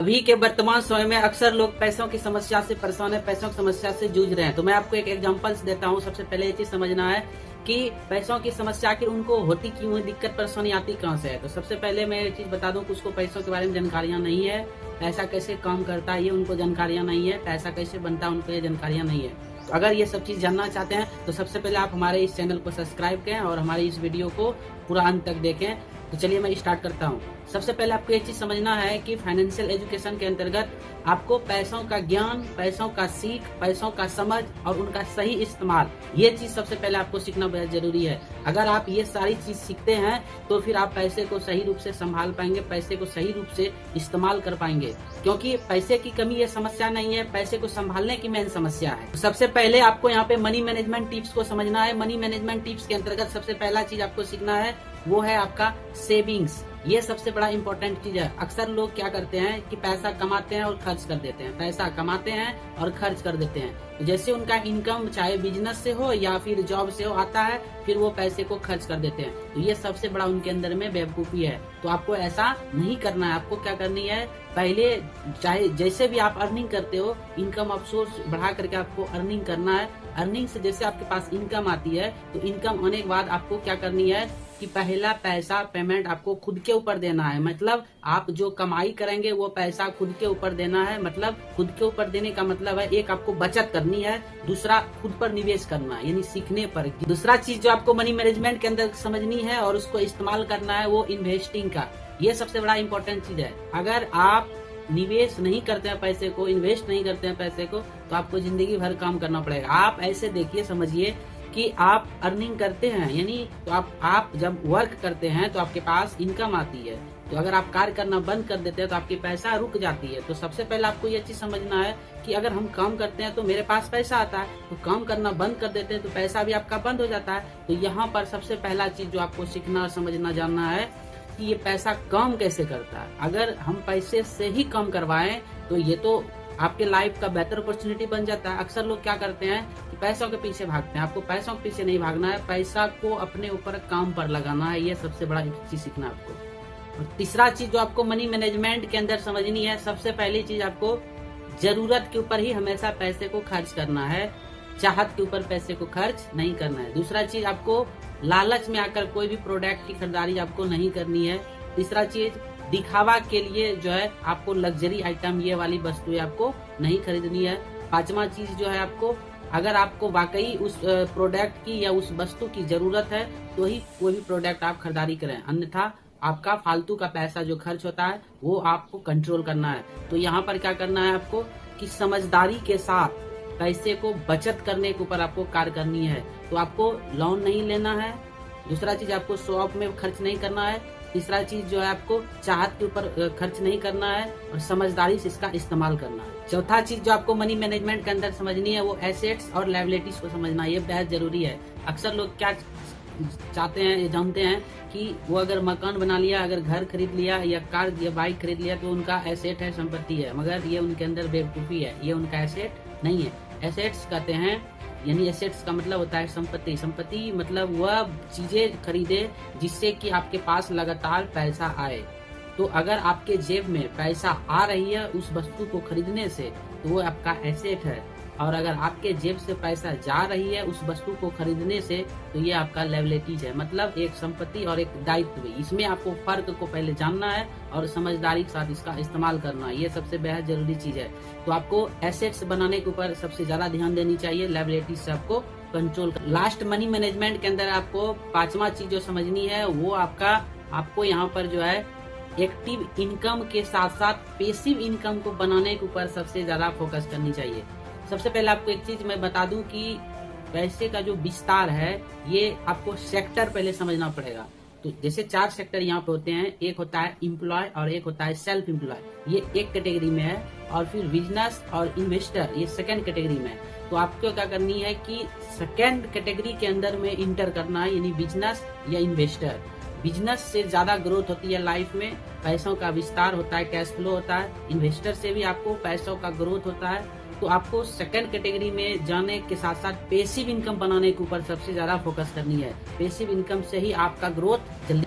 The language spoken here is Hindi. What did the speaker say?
अभी के वर्तमान समय में अक्सर लोग पैसों की समस्या से परेशान है, पैसों की समस्या से जूझ रहे हैं। तो मैं आपको एक एग्जांपल्स देता हूँ। सबसे पहले ये चीज समझना है कि पैसों की समस्या आखिर उनको होती क्यों है, दिक्कत परेशानी आती कहाँ से है। तो सबसे पहले मैं ये चीज बता दूं कि उसको पैसों के बारे में जानकारियां नहीं है, पैसा कैसे काम करता है ये उनको जानकारियां नहीं है, पैसा कैसे बनता है उनको ये जानकारियां नहीं है। तो अगर ये सब चीज जानना चाहते हैं तो सबसे पहले आप हमारे इस चैनल को सब्सक्राइब करें और हमारे इस वीडियो को पूरा अंत तक देखें। तो चलिए मैं स्टार्ट करता हूँ। सबसे पहले आपको ये चीज समझना है कि फाइनेंशियल एजुकेशन के अंतर्गत आपको पैसों का ज्ञान, पैसों का सीख, पैसों का समझ और उनका सही इस्तेमाल, ये चीज सबसे पहले आपको सीखना बहुत जरूरी है। अगर आप ये सारी चीज सीखते हैं तो फिर आप पैसे को सही रूप से संभाल पाएंगे, पैसे को सही रूप से इस्तेमाल कर पाएंगे। क्योंकि पैसे की कमी ये समस्या नहीं है, पैसे को संभालने की मेन समस्या है। सबसे पहले आपको यहाँ पे मनी मैनेजमेंट टिप्स को समझना है। मनी मैनेजमेंट टिप्स के अंतर्गत सबसे पहला चीज आपको सीखना है वो है आपका सेविंग्स। ये सबसे बड़ा इम्पोर्टेंट चीज है। अक्सर लोग क्या करते हैं कि पैसा कमाते हैं और खर्च कर देते हैं, पैसा कमाते हैं और खर्च कर देते हैं। तो जैसे उनका इनकम चाहे बिजनेस से हो या फिर जॉब से हो आता है, फिर वो पैसे को खर्च कर देते हैं। तो ये सबसे बड़ा उनके अंदर में बेवकूफी है। तो आपको ऐसा नहीं करना है। आपको क्या करनी है, पहले चाहे जैसे भी आप अर्निंग करते हो, इनकम ऑफ सोर्स बढ़ा करके आपको अर्निंग करना है। अर्निंग से जैसे आपके पास इनकम आती है तो इनकम आने के बाद आपको क्या करनी है कि पहला पैसा पेमेंट आपको खुद के ऊपर देना है। मतलब आप जो कमाई करेंगे वो पैसा खुद के ऊपर देना है। मतलब खुद के ऊपर देने का मतलब है, एक आपको बचत करनी है, दूसरा खुद पर निवेश करना है यानी सीखने पर। दूसरा चीज जो आपको मनी मैनेजमेंट के अंदर समझनी है और उसको इस्तेमाल करना है वो इन्वेस्टिंग का। ये सबसे बड़ा इम्पोर्टेंट चीज है। अगर आप निवेश नहीं करते हैं पैसे को, इन्वेस्ट नहीं करते हैं पैसे को, तो आपको जिंदगी भर काम करना पड़ेगा। आप ऐसे देखिए, समझिए कि आप अर्निंग करते हैं यानी तो आप जब वर्क करते हैं तो आपके पास इनकम आती है। तो अगर आप कार्य करना बंद कर देते हैं तो आपकी पैसा रुक जाती है। तो सबसे पहले आपको ये चीज समझना है कि अगर हम काम करते हैं तो मेरे पास पैसा आता है, तो काम करना बंद कर देते हैं तो पैसा भी आपका बंद हो जाता है। तो यहाँ पर सबसे पहला चीज जो आपको सीखना, समझना, जानना है कि ये पैसा काम कैसे करता है। अगर हम पैसे से ही कम करवाएं तो ये तो आपके लाइफ का बेहतर अपॉर्चुनिटी बन जाता है। अक्सर लोग क्या करते हैं कि पैसों के पीछे भागते हैं। आपको पैसों के पीछे नहीं भागना है, पैसा को अपने ऊपर काम पर लगाना है। ये सबसे बड़ा चीज सीखना है आपको। और तीसरा चीज जो आपको मनी मैनेजमेंट के अंदर समझनी है, सबसे पहली चीज आपको जरूरत के ऊपर ही हमेशा पैसे को खर्च करना है, चाहत के ऊपर पैसे को खर्च नहीं करना है। दूसरा चीज आपको लालच में आकर कोई भी प्रोडक्ट की खरीदारी आपको नहीं करनी है। तीसरा चीज दिखावा के लिए जो है आपको लग्जरी आइटम, ये वाली वस्तुएं आपको नहीं खरीदनी है। पांचवा चीज जो है आपको, अगर आपको वाकई उस प्रोडक्ट की या उस वस्तु की जरूरत है तो ही कोई भी प्रोडक्ट आप खरीदारी करें, अन्यथा आपका फालतू का पैसा जो खर्च होता है वो आपको कंट्रोल करना है। तो यहाँ पर क्या करना है आपको कि समझदारी के साथ पैसे को बचत करने के ऊपर आपको कार्य करनी है। तो आपको लोन नहीं लेना है। दूसरा चीज आपको शो ऑफ में खर्च नहीं करना है। तीसरा चीज जो है आपको चाहत के ऊपर खर्च नहीं करना है और समझदारी से इसका इस्तेमाल करना है। चौथा चीज जो आपको मनी मैनेजमेंट के अंदर समझनी है वो एसेट्स और लायबिलिटीज को समझना, ये बेहद जरूरी है। अक्सर लोग क्या चाहते हैं, ये जानते हैं कि वो अगर मकान बना लिया, अगर घर खरीद लिया या कार या बाइक खरीद लिया तो उनका एसेट है, संपत्ति है। मगर ये उनके अंदर बेवकूफी है, ये उनका एसेट नहीं है। एसेट्स कहते हैं यानी एसेट्स का मतलब होता है संपत्ति। संपत्ति मतलब वह चीजें खरीदे जिससे कि आपके पास लगातार पैसा आए। तो अगर आपके जेब में पैसा आ रही है उस वस्तु को खरीदने से तो वो आपका एसेट है, और अगर आपके जेब से पैसा जा रही है उस वस्तु को खरीदने से तो ये आपका लायबिलिटीज है। मतलब एक संपत्ति और एक दायित्व। इसमें आपको फर्क को पहले जानना है और समझदारी के साथ इसका इस्तेमाल करना है। ये सबसे बेहद जरूरी चीज है। तो आपको एसेट्स बनाने के ऊपर सबसे ज्यादा ध्यान देनी चाहिए, लायबिलिटीज से आपको कंट्रोल कर। लास्ट मनी मैनेजमेंट के अंदर आपको पांचवा चीज जो समझनी है वो आपको यहाँ पर जो है एक्टिव इनकम के साथ साथ पेसिव इनकम को बनाने के ऊपर सबसे ज्यादा फोकस करनी चाहिए। सबसे पहले आपको एक चीज मैं बता दूं कि पैसे का जो विस्तार है ये आपको सेक्टर पहले समझना पड़ेगा। तो जैसे 4 सेक्टर यहाँ पे होते हैं, एक होता है एम्प्लॉय और एक होता है सेल्फ एम्प्लॉय, ये एक कैटेगरी में है, और फिर बिजनेस और इन्वेस्टर ये सेकंड कैटेगरी में है। तो आपको क्या करनी है कि सेकंड कैटेगरी के अंदर में इंटर करना है, यानी बिजनेस या इन्वेस्टर। बिजनेस से ज्यादा ग्रोथ होती है लाइफ में, पैसों का विस्तार होता है, कैश फ्लो होता है। इन्वेस्टर से भी आपको पैसों का ग्रोथ होता है। तो आपको सेकंड कैटेगरी में जाने के साथ साथ पेसिव इनकम बनाने के ऊपर सबसे ज्यादा फोकस करनी है। पेसिव इनकम से ही आपका ग्रोथ जल्दी